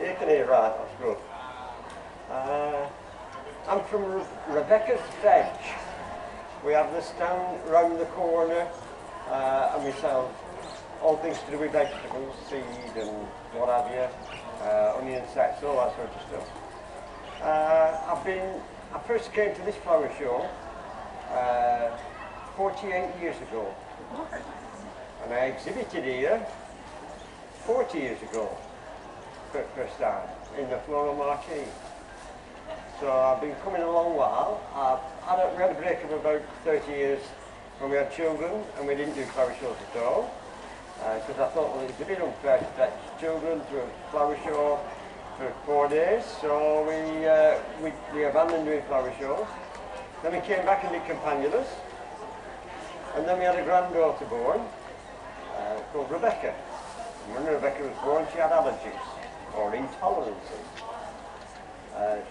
You can hear right, that's good. I'm from Rebecca's Veg. We have the stand round the corner and we sell all things to do with vegetables, seed and what have you, onion sets, all that sort of stuff. I first came to this flower show 48 years ago, and I exhibited here 40 years ago, first time, in the floral marquee. So I've been coming a long while. We had a break of about 30 years when we had children and we didn't do flower shows at all. Because I thought, well, it's a bit unfair to fetch children to a flower show for 4 days. So we abandoned doing flower shows. Then we came back and did Campanulars. And then we had a granddaughter born called Rebecca. And when Rebecca was born, she had allergies or intolerances.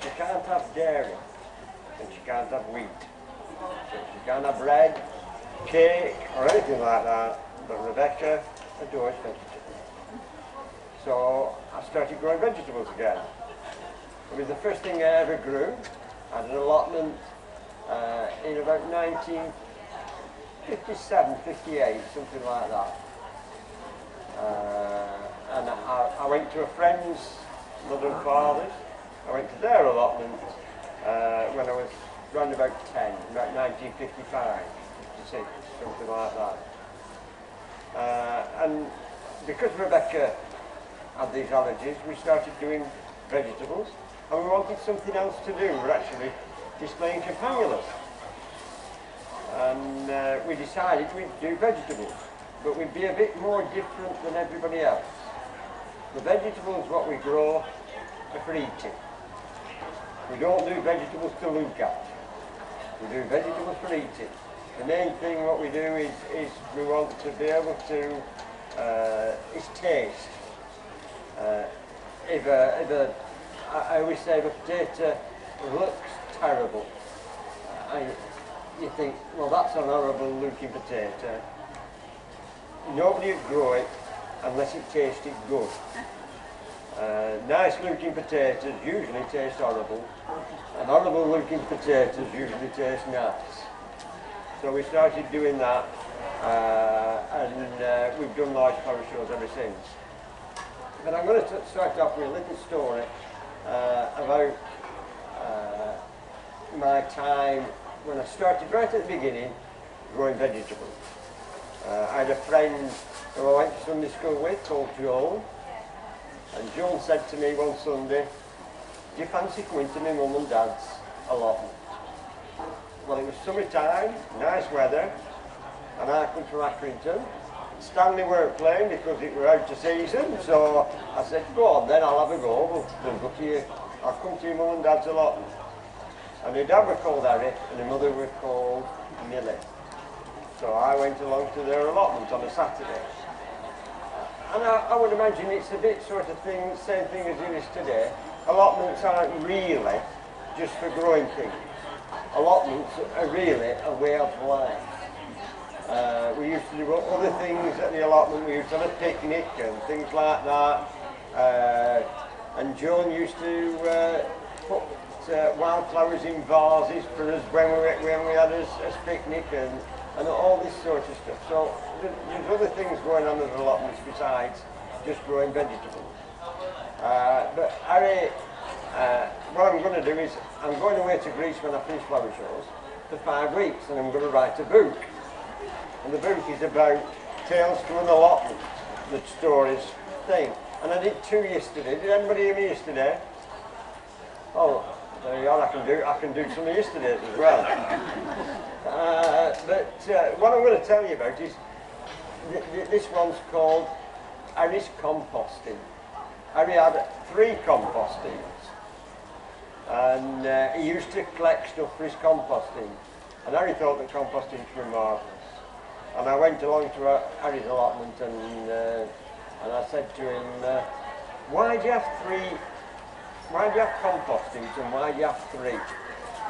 She can't have dairy and she can't have wheat. So she can't have bread, cake or anything like that, but Rebecca adores vegetables. So I started growing vegetables again. It was the first thing I ever grew. I had an allotment in about 1957, 58, something like that. And I went to a friend's mother and father's. I went to their allotment when I was around about 10, about 1955, 56, something like that. And because Rebecca had these allergies, we started doing vegetables, and we wanted something else to do. We're actually displaying Campanulars. And we decided we'd do vegetables, but we'd be a bit more different than everybody else. The vegetables, what we grow, are for eating. We don't do vegetables to look at. We do vegetables for eating. The main thing what we do is we want to be able to, is taste. I always say if a potato looks terrible, you think, well, that's an horrible looking potato. Nobody would grow it unless it tasted good. Nice looking potatoes usually taste horrible, and horrible looking potatoes usually taste nice. So we started doing that, and we've done large flower shows ever since. But I'm going to start off with a little story about my time when I started right at the beginning growing vegetables. I had a friend who I went to Sunday school with called Joel. And Joan said to me one Sunday, do you fancy coming to my mum and dad's allotment? Well, it was summertime, nice weather, and I come from Accrington. Stanley weren't playing because it were out of season, so I said, go on then, I'll have a go. We'll go to you. I'll come to your mum and dad's allotment. And her dad was called Harry, and her mother was called Millie. So I went along to their allotment on a Saturday. And I would imagine it's a bit sort of thing, same thing as it is today. Allotments aren't really just for growing things. Allotments are really a way of life. We used to do other things at the allotment. We used to have a picnic and things like that. And Joan used to put wildflowers in vases for us when we had a picnic and all this sort of stuff. So there's other things going on at allotments besides just growing vegetables. But Harry, what I'm going to do is I'm going away to Greece when I finish flower shows for 5 weeks, and I'm going to write a book. And the book is about tales from an allotment, the stories thing. And I did 2 yesterday. Did anybody hear me yesterday? Oh, there you are. I can do some of yesterday's as well. But what I'm going to tell you about is this one's called Harry's composting. Harry had 3 compostings, and he used to collect stuff for his composting. And Harry thought that composting was marvellous. And I went along to Harry's allotment, and I said to him, why do you have 3? Why do you have compost heaps and why do you have 3? He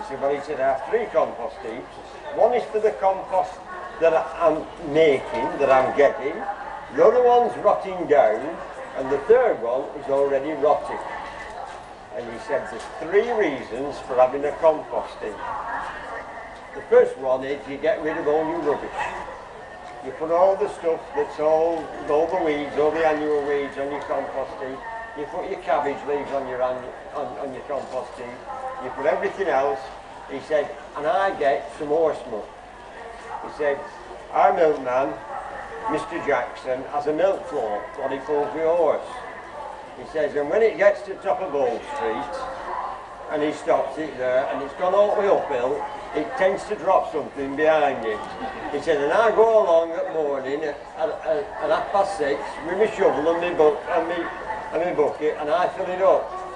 said, well, he said, I have 3 compost heaps. One is for the compost that I'm making, that I'm getting. The other one's rotting down, And the third one is already rotting. And he said there's 3 reasons for having a composting. The first one is you get rid of all your rubbish. You put all the stuff that's all the weeds, all the annual weeds on your compost heap. You put your cabbage leaves on your on your compost heap. You put everything else. He said, and I get some horse milk. He said, our milkman, Mr. Jackson, has a milk floor, what he calls the horse. He says, and when it gets to the top of Old Street, and he stops it there, and it's gone all the way uphill, it tends to drop something behind it. He said, and I go along at morning at 6:30 with my shovel and my bucket, and I fill it up.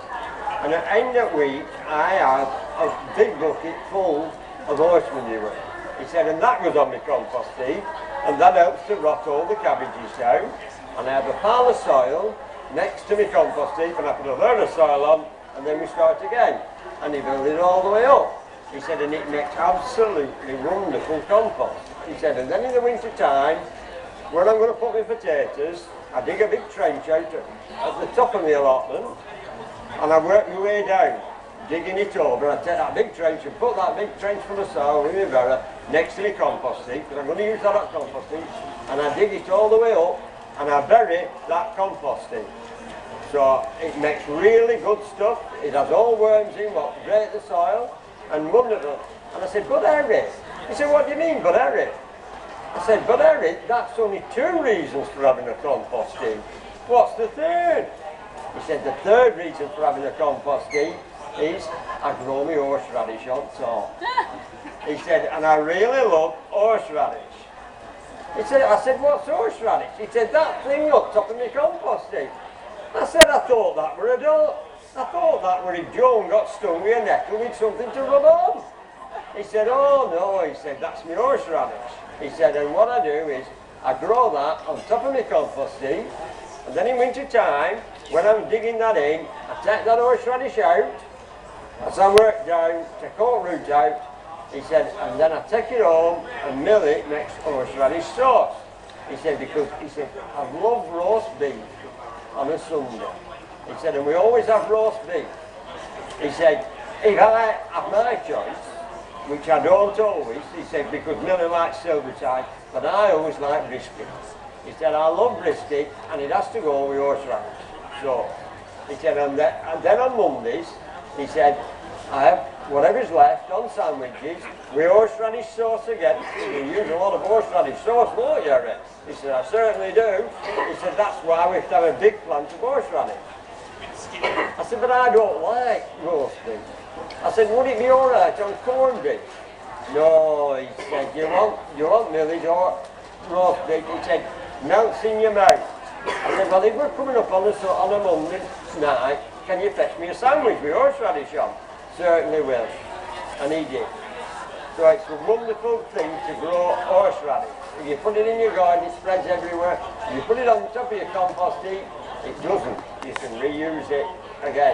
And at the end of the week, I have a big bucket full of horse manure. He said, and that goes on my compost heap, and that helps to rot all the cabbages down. And I have a pile of soil next to my compost heap, and I put a load of soil on, and then we start again. And he built it all the way up. He said, and it makes absolutely wonderful compost. He said, and then in the winter time, when I'm going to put my potatoes, I dig a big trench out at the top of my allotment, and I work my way down, digging it over. I take that big trench and put that big trench full of soil with my barrow next to my compost heap, because I'm going to use that compost heap, and I dig it all the way up, and I bury that compost heap. So it makes really good stuff. It has all worms in what break the soil, and wonderful. And I said, but Harry, he said, what do you mean, but Harry? I said, but Harry, that's only 2 reasons for having a compost heap. What's the third? He said, the third reason for having a compost heap is I grow my horseradish on top. He said, and I really love horseradish. He said, I said, what's horseradish? He said, that thing up top of my compost heap. I said, I thought that were a dog. I thought that were if Joan got stung with a nettle with something to rub on. He said, oh no, he said, that's my horseradish. He said, and what I do is, I grow that on top of my compost heap, and then in winter time, when I'm digging that in, I take that horseradish out, as I work down, take all the root out, he said, and then I take it home and mill it, makes horseradish sauce. He said, because, he said, I love roast beef on a Sunday. He said, and we always have roast beef. He said, if I have my choice, which I don't always, he said, because Millie likes silvertide, but I always like brisket. He said, I love brisket, and it has to go with horseradish. So, he said, and then on Mondays, he said, I have whatever's left on sandwiches with horseradish sauce again. You use a lot of horseradish sauce, don't you, Harry? He said, I certainly do. He said, that's why we have to have a big plant of horseradish. I said, but I don't like roast beef. I said, would it be all right on corned beef? No, he said, you want Millie's or roast beef? He said, melts in your mouth. I said, well, if we're coming up on a Monday night, can you fetch me a sandwich with horseradish on? Certainly will. And he did. So it's a wonderful thing to grow horseradish. If you put it in your garden, it spreads everywhere. If you put it on the top of your compost heap, it doesn't. You can reuse it again.